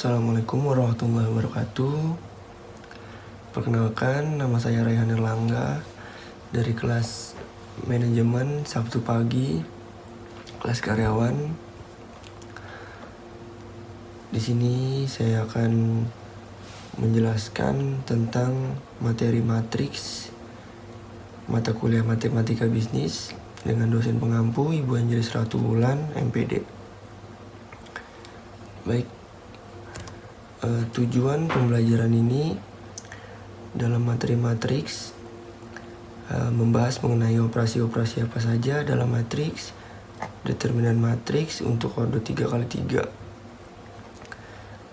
Assalamualaikum warahmatullahi wabarakatuh. Perkenalkan, nama saya Raihan Erlangga dari kelas manajemen Sabtu pagi, kelas karyawan. Di sini saya akan menjelaskan tentang materi matriks mata kuliah matematika bisnis dengan dosen pengampu Ibu Angelis Ratu Wulan, MPD. Baik, tujuan pembelajaran ini dalam materi matriks membahas mengenai operasi-operasi apa saja dalam matriks, determinan matriks untuk ordo 3x3.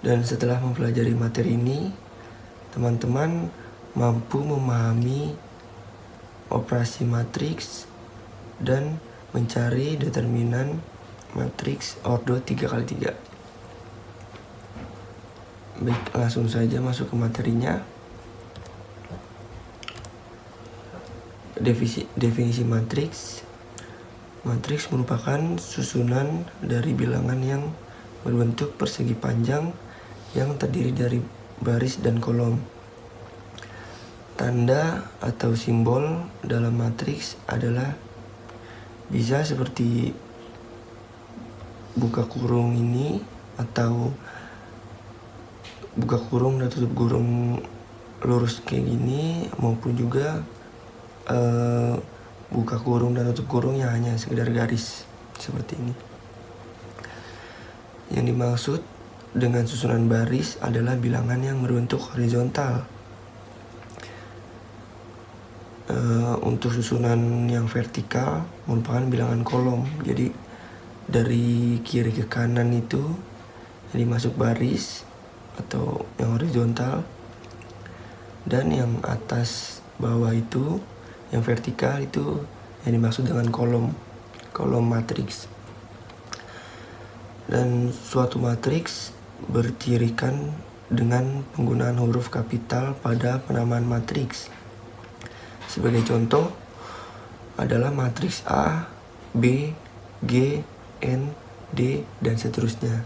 Dan setelah mempelajari materi ini, teman-teman mampu memahami operasi matriks dan mencari determinan matriks ordo 3x3. Baik, langsung saja masuk ke materinya. Definisi matriks. Matriks merupakan susunan dari bilangan yang berbentuk persegi panjang yang terdiri dari baris dan kolom. Tanda atau simbol dalam matriks adalah bisa seperti buka kurung ini, atau buka kurung dan tutup kurung lurus kayak gini, maupun juga buka kurung dan tutup kurung yang hanya sekedar garis seperti ini. Yang dimaksud dengan susunan baris adalah bilangan yang berbentuk horizontal. Untuk susunan yang vertikal merupakan bilangan kolom. Jadi dari kiri ke kanan itu jadi masuk baris atau yang horizontal, dan yang atas bawah itu yang vertikal itu yang dimaksud dengan kolom matriks. Dan suatu matriks bercirikan dengan penggunaan huruf kapital pada penamaan matriks. Sebagai contoh adalah matriks A, B, G, N, D, dan seterusnya.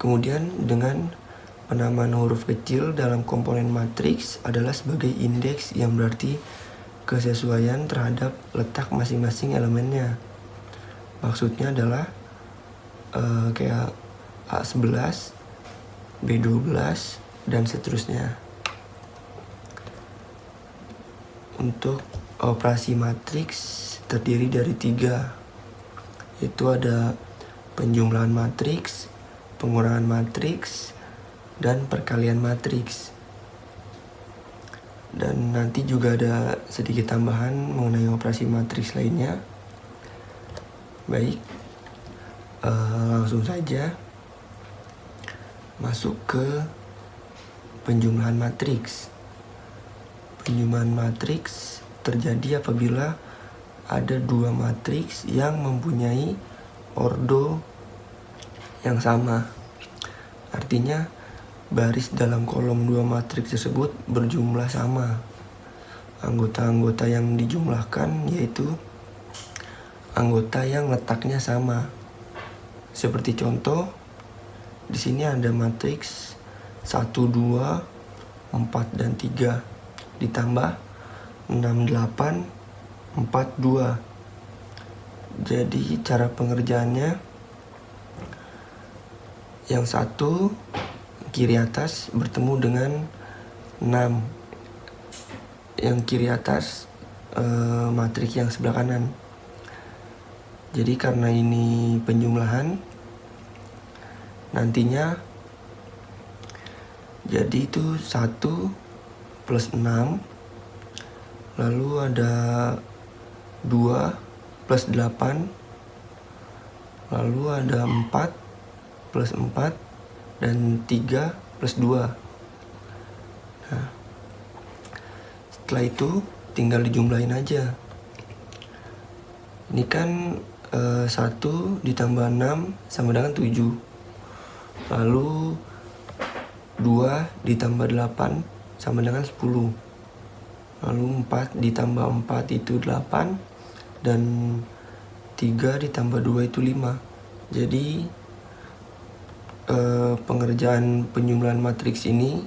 Kemudian dengan penamaan huruf kecil dalam komponen matriks adalah sebagai indeks, yang berarti kesesuaian terhadap letak masing-masing elemennya. Maksudnya adalah kayak A11, B12, dan seterusnya. Untuk operasi matriks terdiri dari 3, yaitu ada penjumlahan matriks, pengurangan matriks, dan perkalian matriks. Dan nanti juga ada sedikit tambahan mengenai operasi matriks lainnya. Baik, langsung saja masuk ke penjumlahan matriks. Penjumlahan matriks terjadi apabila ada 2 matriks yang mempunyai ordo yang sama. Artinya baris dalam kolom 2 matriks tersebut berjumlah sama. Anggota-anggota yang dijumlahkan yaitu anggota yang letaknya sama. Seperti contoh, di sini ada matriks 1, 2, 4, dan 3 ditambah 6, 8, 4, 2. Jadi cara pengerjaannya, yang satu kiri atas bertemu dengan 6, yang kiri atas matriks yang sebelah kanan. Jadi karena ini penjumlahan, nantinya jadi itu 1 plus 6, lalu ada 2 plus 8, lalu ada 4 plus 4, dan 3 plus 2. Nah, setelah itu tinggal dijumlahin aja. Ini kan 1 ditambah 6 sama dengan 7. Lalu 2 ditambah 8 sama dengan 10. Lalu 4 ditambah 4 itu 8, dan 3 ditambah 2 itu 5. Jadi pengerjaan penjumlahan matriks ini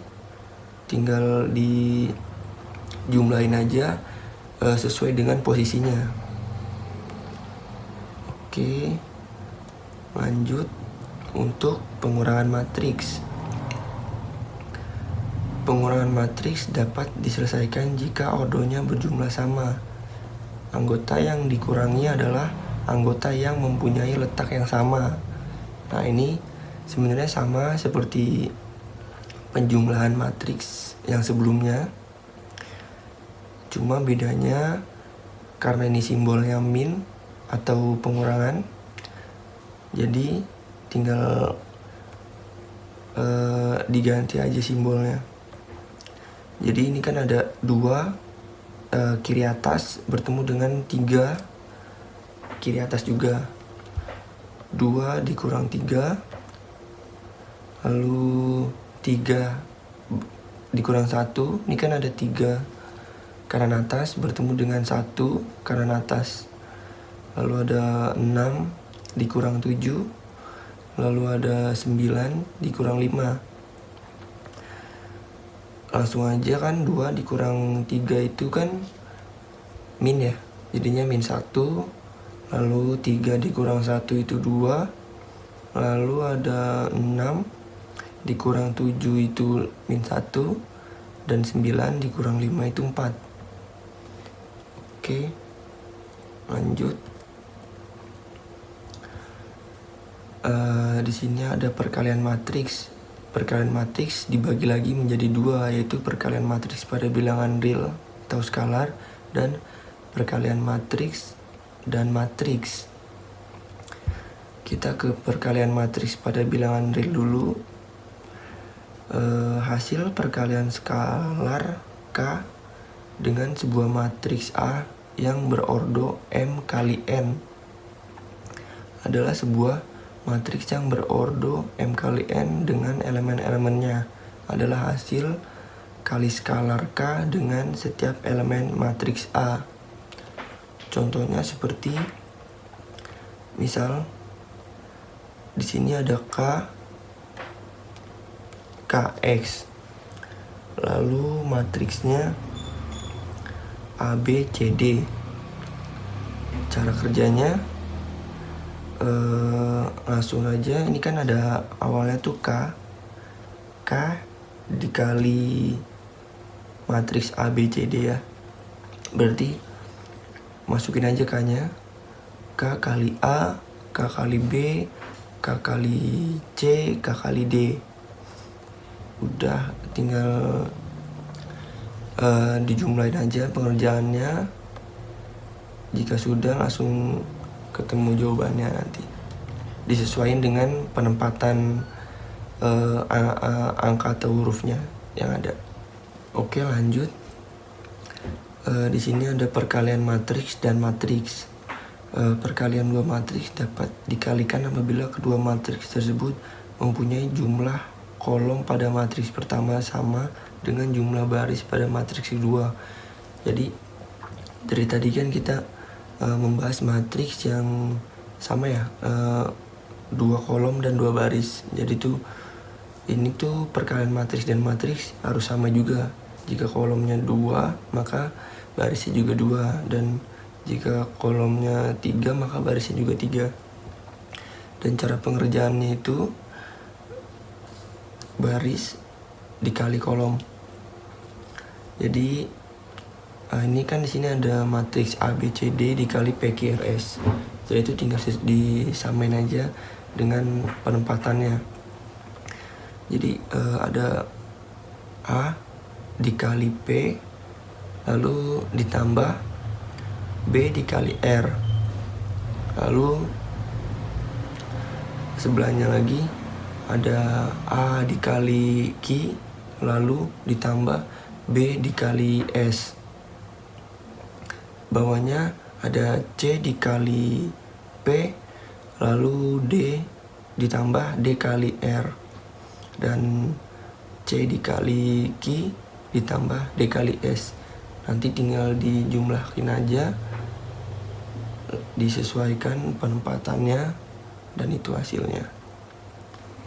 tinggal dijumlahin aja sesuai dengan posisinya. Oke, lanjut untuk pengurangan matriks. Pengurangan matriks dapat diselesaikan jika ordonya berjumlah sama. Anggota yang dikurangi adalah anggota yang mempunyai letak yang sama. Nah, ini sebenarnya sama seperti penjumlahan matriks yang sebelumnya. Cuma bedanya karena ini simbolnya min atau pengurangan, jadi tinggal diganti aja simbolnya. Jadi ini kan ada 2 kiri atas bertemu dengan 3 kiri atas juga. 2 dikurang 3, lalu 3 dikurang 1, ini kan ada 3 kanan atas bertemu dengan 1 kanan atas. Lalu ada 6 dikurang 7, lalu ada 9 dikurang 5. Langsung aja kan 2 dikurang 3 itu kan min ya, jadinya min 1. Lalu 3 dikurang 1 itu 2. Lalu ada 6 dikurang 7 itu min 1. Dan 9 dikurang 5 itu 4. Oke, lanjut. Di sini ada perkalian matriks. Perkalian matriks dibagi lagi menjadi 2, yaitu perkalian matriks pada bilangan real atau skalar dan perkalian matriks dan matriks. Kita ke perkalian matriks pada bilangan real dulu. Hasil perkalian skalar K dengan sebuah matriks A yang berordo M kali N adalah sebuah matriks yang berordo M kali N dengan elemen-elemennya adalah hasil kali skalar K dengan setiap elemen matriks A. Contohnya seperti misal di sini ada KX, lalu matriksnya ABCD. Cara kerjanya langsung aja, ini kan ada awalnya tuh K dikali matriks ABCD ya, berarti masukin aja K-nya, K kali A, K kali B, K kali C, K kali D. Udah tinggal dijumlahin aja pengerjaannya. Jika sudah, langsung ketemu jawabannya nanti. Disesuaikan dengan penempatan angka atau hurufnya yang ada. Oke, lanjut. Di sini ada perkalian matriks dan matriks. Perkalian 2 matriks dapat dikalikan apabila kedua matriks tersebut mempunyai jumlah kolom pada matriks pertama sama dengan jumlah baris pada matriks kedua. Jadi dari tadi kan kita membahas matriks yang sama ya, 2 kolom dan 2 baris. Jadi ini tuh perkalian matriks dan matriks harus sama juga. Jika kolomnya 2 maka barisnya juga 2, dan jika kolomnya 3 maka barisnya juga 3. Dan cara pengerjaannya itu baris dikali kolom. Jadi ini kan di sini ada matriks ABCD dikali PQRS. Jadi itu tinggal disamain aja dengan penempatannya. Jadi ada A dikali P, lalu ditambah B dikali R, lalu sebelahnya lagi ada A dikali Q, lalu ditambah B dikali S. Bawahnya ada C dikali P, lalu D ditambah D kali R, dan C dikali Q ditambah D kali S. Nanti tinggal dijumlahkan aja, disesuaikan penempatannya, dan itu hasilnya.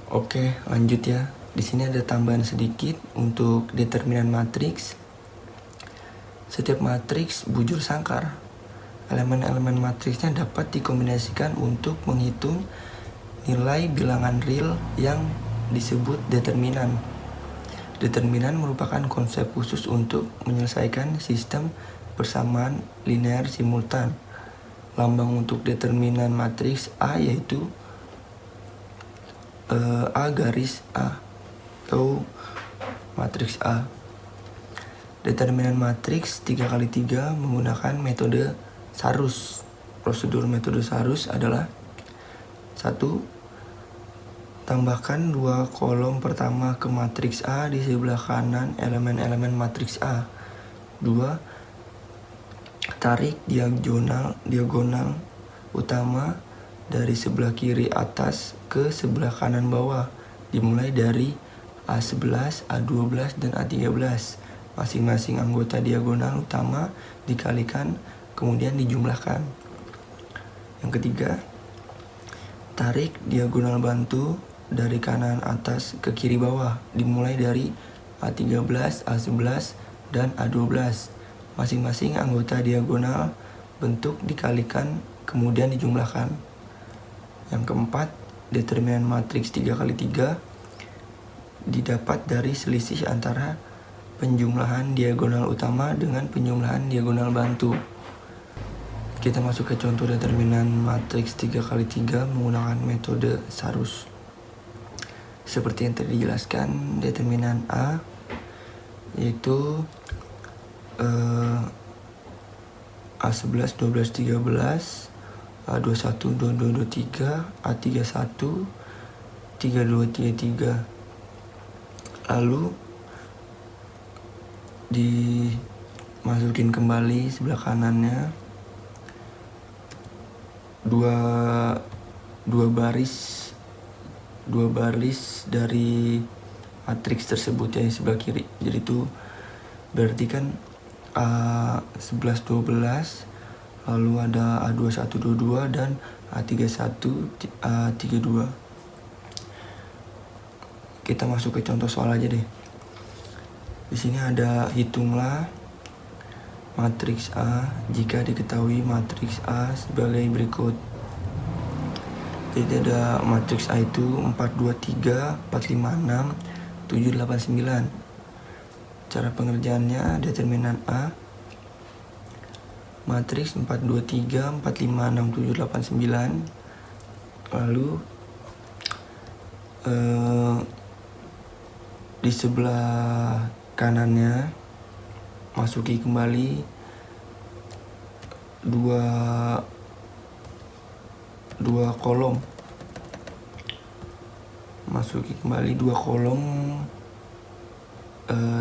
Oke, lanjut ya. Di sini ada tambahan sedikit untuk determinan matriks. Setiap matriks bujur sangkar. Elemen-elemen matriksnya dapat dikombinasikan untuk menghitung nilai bilangan real yang disebut determinan. Determinan merupakan konsep khusus untuk menyelesaikan sistem persamaan linear simultan. Lambang untuk determinan matriks A yaitu A garis A atau matriks A. Determinan matriks 3x3 menggunakan metode Sarus. Prosedur metode Sarus adalah 1. Tambahkan 2 kolom pertama ke matriks A di sebelah kanan elemen-elemen matriks A. 2. Tarik diagonal utama dari sebelah kiri atas ke sebelah kanan bawah, dimulai dari A11, A12, dan A13. Masing-masing anggota diagonal utama dikalikan, kemudian dijumlahkan. Yang ketiga, tarik diagonal bantu dari kanan atas ke kiri bawah, dimulai dari A13, A11, dan A12. Masing-masing anggota diagonal bentuk dikalikan, kemudian dijumlahkan. Yang keempat, determinan matriks 3x3 didapat dari selisih antara penjumlahan diagonal utama dengan penjumlahan diagonal bantu. Kita masuk ke contoh determinan matriks 3x3 menggunakan metode Sarus. Seperti yang tadi dijelaskan, determinan A yaitu A11, 12, 13, A21, 22, 23, A31, 32, 33. Lalu dimasukin kembali sebelah kanannya dua baris dari matriks tersebut yang sebelah kiri. Jadi itu berarti kan A11, 12, lalu ada A21, 22, dan A31, A32. Kita masuk ke contoh soal aja deh. Di sini ada hitunglah matriks A jika diketahui matriks A sebagai berikut. Jadi ada matriks A itu 4, 2, 3, 4, 5, 6, 7, 8, 9. Cara pengerjaannya, determinan A matriks 4, 2, 3, 4, 5, 6, 7, 8, 9. Lalu di sebelah kanannya masuki kembali dua kolom. Masuki kembali 2 kolom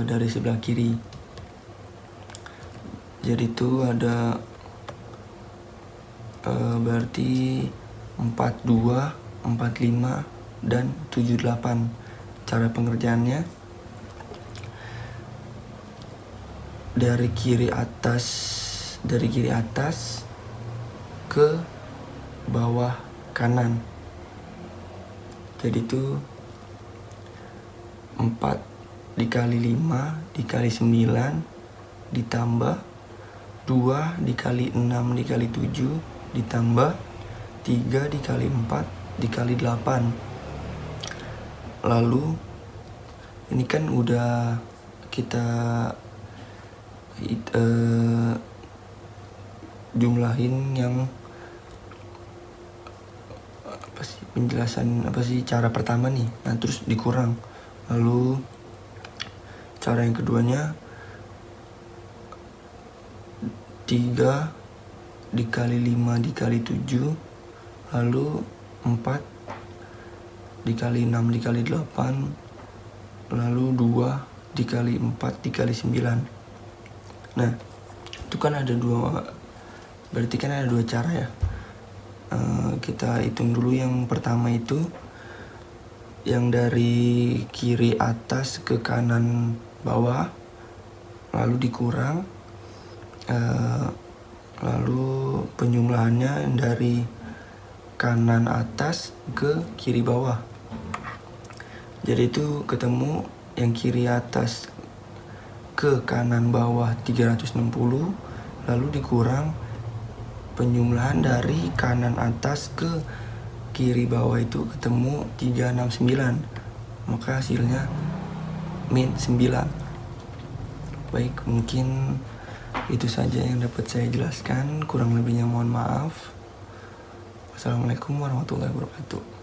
dari sebelah kiri. Jadi itu ada berarti 42, 45, dan 78. Cara pengerjaannya, dari kiri atas ke bawah kanan. Jadi itu 4 dikali 5 dikali 9 ditambah 2 dikali 6 dikali 7 ditambah 3 dikali 4 dikali 8. Lalu ini kan udah kita jumlahin yang penjelasan cara pertama nih. Nah, terus dikurang. Lalu cara yang keduanya 3 dikali 5 dikali 7, lalu 4 dikali 6 dikali 8, lalu 2 dikali 4 dikali 9. Nah, itu kan ada berarti kan ada 2 cara ya. Kita hitung dulu yang pertama itu, yang dari kiri atas ke kanan bawah, lalu dikurang, lalu penjumlahannya dari kanan atas ke kiri bawah. Jadi itu ketemu yang kiri atas ke kanan bawah 360, lalu dikurang penjumlahan dari kanan atas ke kiri bawah itu ketemu 369, maka hasilnya min 9. Baik, mungkin itu saja yang dapat saya jelaskan, kurang lebihnya mohon maaf. Wassalamualaikum warahmatullahi wabarakatuh.